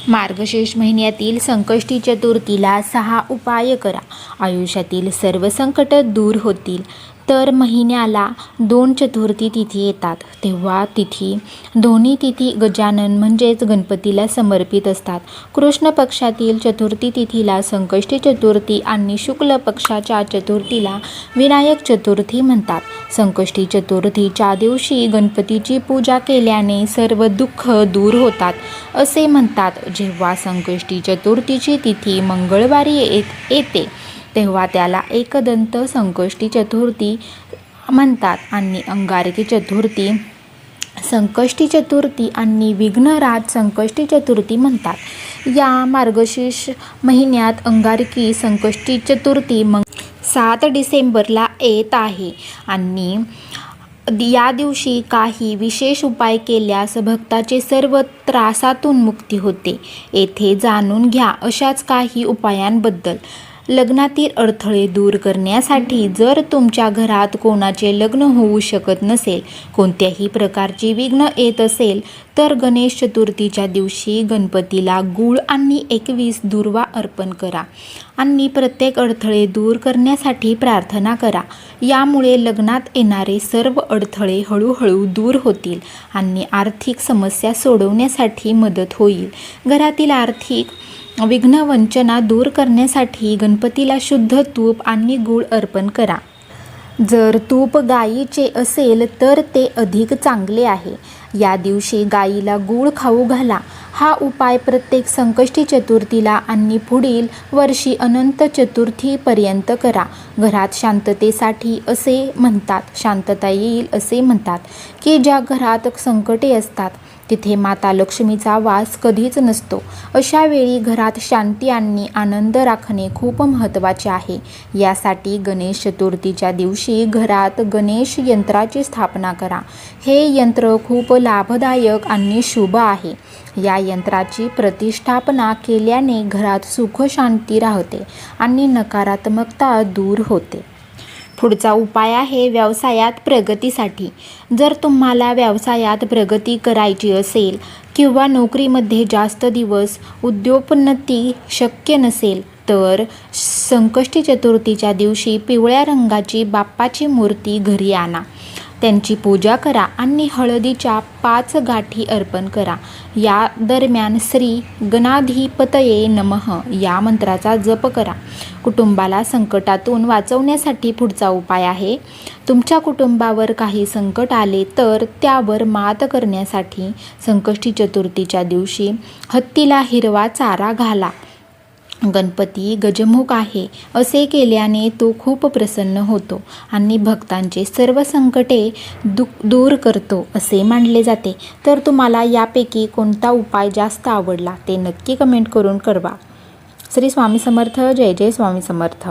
मार्गशीर्ष महिन्यातील संकष्टी चतुर्थीला 6 उपाय करा. आयुष्यातील सर्व संकट दूर होतील. तर महिन्याला 2 चतुर्थी तिथी येतात, तेव्हा दोन्ही तिथी गजानन म्हणजेच गणपतीला समर्पित असतात. कृष्ण पक्षातील चतुर्थी तिथीला संकष्टी चतुर्थी आणि शुक्ल पक्षाच्या चतुर्थीला विनायक चतुर्थी म्हणतात. संकष्टी चतुर्थीच्या दिवशी गणपतीची पूजा केल्याने सर्व दुःख दूर होतात असे म्हणतात. जेव्हा संकष्टी चतुर्थीची तिथी मंगळवारी येते तेव्हा त्याला एकदंत संकष्टी चतुर्थी म्हणतात आणि अंगारकी चतुर्थी संकष्टी चतुर्थी आणि विघ्नराज संकष्टी चतुर्थी म्हणतात. या मार्गशीर्ष महिन्यात अंगारकी संकष्टी चतुर्थी 7 डिसेंबरला येत आहे आणि या दिवशी काही विशेष उपाय केल्यास भक्ताचे सर्व त्रासातून मुक्ती होते. येथे जाणून घ्या अशाच काही उपायांबद्दल. लग्नातील अडथळे दूर करण्यासाठी जर तुमच्या घरात कोणाचे लग्न होऊ शकत नसेल, कोणत्याही प्रकारची विघ्न येत असेल, तर गणेश चतुर्थीच्या दिवशी गणपतीला गूळ आणि 21 दुर्वा अर्पण करा आणि प्रत्येक अडथळे दूर करण्यासाठी प्रार्थना करा. यामुळे लग्नात येणारे सर्व अडथळे हळूहळू दूर होतील आणि आर्थिक समस्या सोडवण्यासाठी मदत होईल. घरातील आर्थिक विघ्नवंचना दूर करण्यासाठी गणपतीला शुद्ध तूप आणि गूळ अर्पण करा. जर तूप गायीचे असेल तर ते अधिक चांगले आहे. या दिवशी गायीला गूळ खाऊ घाला. हा उपाय प्रत्येक संकष्टी चतुर्थीला आणि पुढील वर्षी अनंत चतुर्थीपर्यंत करा. घरात शांततेसाठी शांतता येईल असे म्हणतात की ज्या घरात संकटे असतात तिथे माता लक्ष्मीचा वास कधीच नसतो. अशा वेळी घरात शांती आणि आनंद राखणे खूप महत्त्वाचे आहे. यासाठी गणेश चतुर्थीच्या दिवशी घरात गणेश यंत्राची स्थापना करा. हे यंत्र खूप लाभदायक आणि शुभ आहे. या यंत्राची प्रतिष्ठापना केल्याने घरात सुख शांती राहते आणि नकारात्मकता दूर होते. पुढचा उपाय आहे व्यवसायात प्रगतीसाठी. जर तुम्हाला व्यवसायात प्रगती करायची असेल किंवा नोकरीमध्ये जास्त दिवस उद्योन्नती शक्य नसेल तर संकष्टी चतुर्थीच्या दिवशी पिवळ्या रंगाची बाप्पाची मूर्ती घरी आणा. त्यांची पूजा करा आणि हळदीच्या 5 गाठी अर्पण करा. या दरम्यान श्री गणाधिपतये नमः या मंत्राचा जप करा. कुटुंबाला संकटातून वाचवण्यासाठी पुढचा उपाय आहे. तुमच्या कुटुंबावर काही संकट आले तर त्यावर मात करण्यासाठी संकष्टी चतुर्थीच्या दिवशी हत्तीला हिरवा चारा घाला. गणपती गजमुख आहे असे केल्याने तो खूप प्रसन्न होतो आणि भक्तांचे सर्व संकटे दूर करतो असे मानले जाते. तर तुम्हाला यापैकी कोणता उपाय जास्त आवडला ते नक्की कमेंट करून कळवा. श्री स्वामी समर्थ. जय जय स्वामी समर्थ.